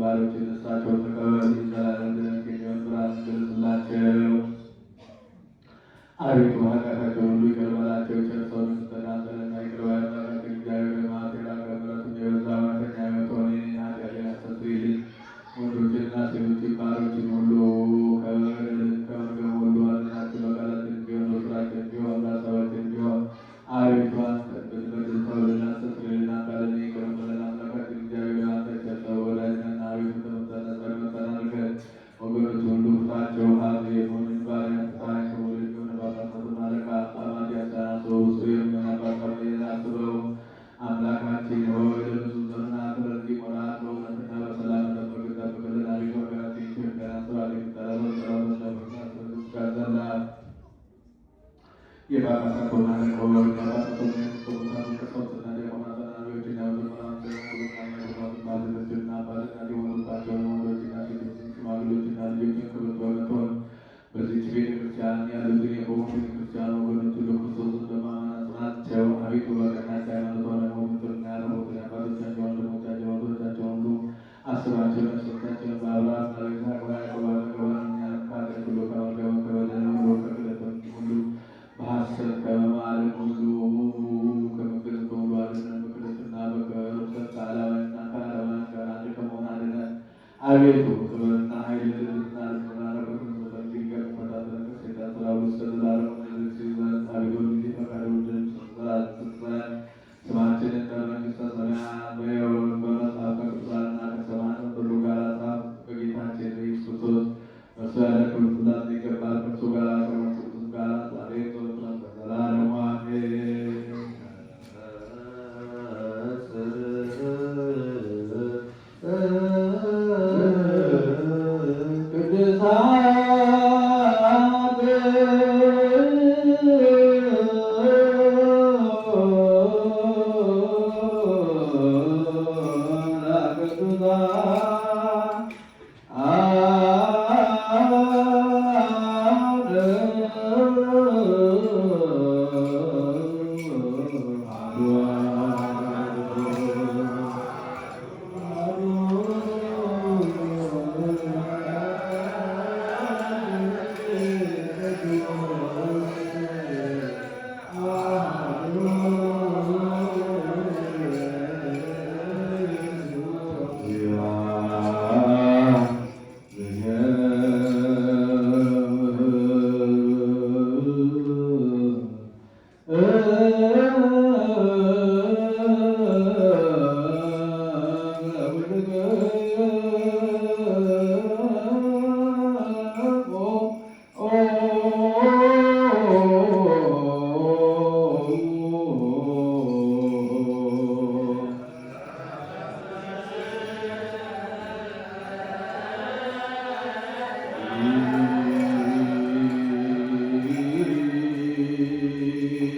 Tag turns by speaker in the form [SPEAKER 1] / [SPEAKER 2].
[SPEAKER 1] ባሮችን እሳቸውን ተቀበል። ዘላለም ድነት የሚሆን ብርሃን ግለጽላቸው። አቤቱ ኃጢአታቸውን ሁሉ ይቅር በላቸው። ቸር ሰውን ስተናዘለና ይቅር ባይ አምላካችን እግዚአብሔር ማቴራ ከምሕረቱም የበዛ እውነተኛ የምትሆን የእኔን ኃጢአቴን አስተሰርይልኝ። ወንዶችንና ሴቶችን ባሮችን ሁሉ ከመርገም ሁሉ አድናቸው። በቃላችን ቢሆን በሥራችን ቢሆን በሐሳባችን ቢሆን አቤቱ አንተን ብንበድል ተውልን፣ አስተሰርይልን። ኃጢአታችንን ይቅር በለን። አምላካችን እግዚአብሔር አንተ ቸር ሰው ወዳጅ ነህና አቤቱ ተመጠን አድርገን። ወገኖች ሁሉ ፍታቸው። ኀጥእ ባሪያን ፍታኝ። ክቡር የሚሆን ጳጳሳቱን አለቃ አባ ማትያስ አስበው። ብፁዕ የሚሆን አባ ሳሙኤልን አስበው። አምላካችን ሆይ ለብዙ ዘመናት ለዚህ ወራት በእውነትና በሰላም ጠብቅልን። አቤቱ ሀገራችን ኢትዮጵያን አስባት። የሚጠራውን ጸሎት ጋዘላት የጳጳሳቱን አለቆች ጳጳሳቱን የሚያስቆሙታሉ ቀሳውስትና ዲያቆናት ተናቢዎችን ባልቴቶችና አባትና የሆኑባቸውን ወንዶችና ሴቶችን ሽማግሌዎችና ልጆችን ክብርት በመትሆን በዚህች ቤተክርስቲያን ያሉትን የቆሙ ቤተክርስቲያን ወገኖች ሁሉ ክርስቶስን በማመን አጽናቸው። አቤቱ በቀናች ሃይማኖት ሆነው የሞቱትን ያረፉትን አባቶቻቸውን ወንድሞቻቸውን እህቶቻቸውን ሁሉ አስባቸው። ነፍሶቻቸውን በአብርሃም በይስሐቅ በያዕቆብ አጠገበን እኛንም ከኃጢአት ሁሉ ከመርገም ከበደል ሁሉ ከክህደትም ሁሉ በሐሰት ከመማልም ሁሉ ከመገለጥ ሁሉ አድነን። በክርስትና በርኩሰት ከአላውያንና ከአረማውያን ጋር አንድ ከመሆን አድነን። አቤቱ ጥበብና ኃይል ልዕልና ልቦና ረከትን በሰፊ ገር ፈታተን ከሰይጣን ስራ ውስጥ ዘላለሙ ነዚህ ዘንድ አቤቱ ጊዜ ፈቃድ ወደን ስትሰጠን ስማችንን በመንግሥተ ሰማያት በሕይወት በመጽሐፈ ቅዱሳንና ከሰማዕታት ሁሉ ጋር ጻፍ። በጌታችን በኢየሱስ ክርስቶስ እርሱ ያለ ክብር ስላሴ ይገባል። ከእርሱ ጋር ከመንፈስ ቅዱስ ጋር ዛሬ ዘወትርም ለዘላለሙ አሜን። ቅዱሳን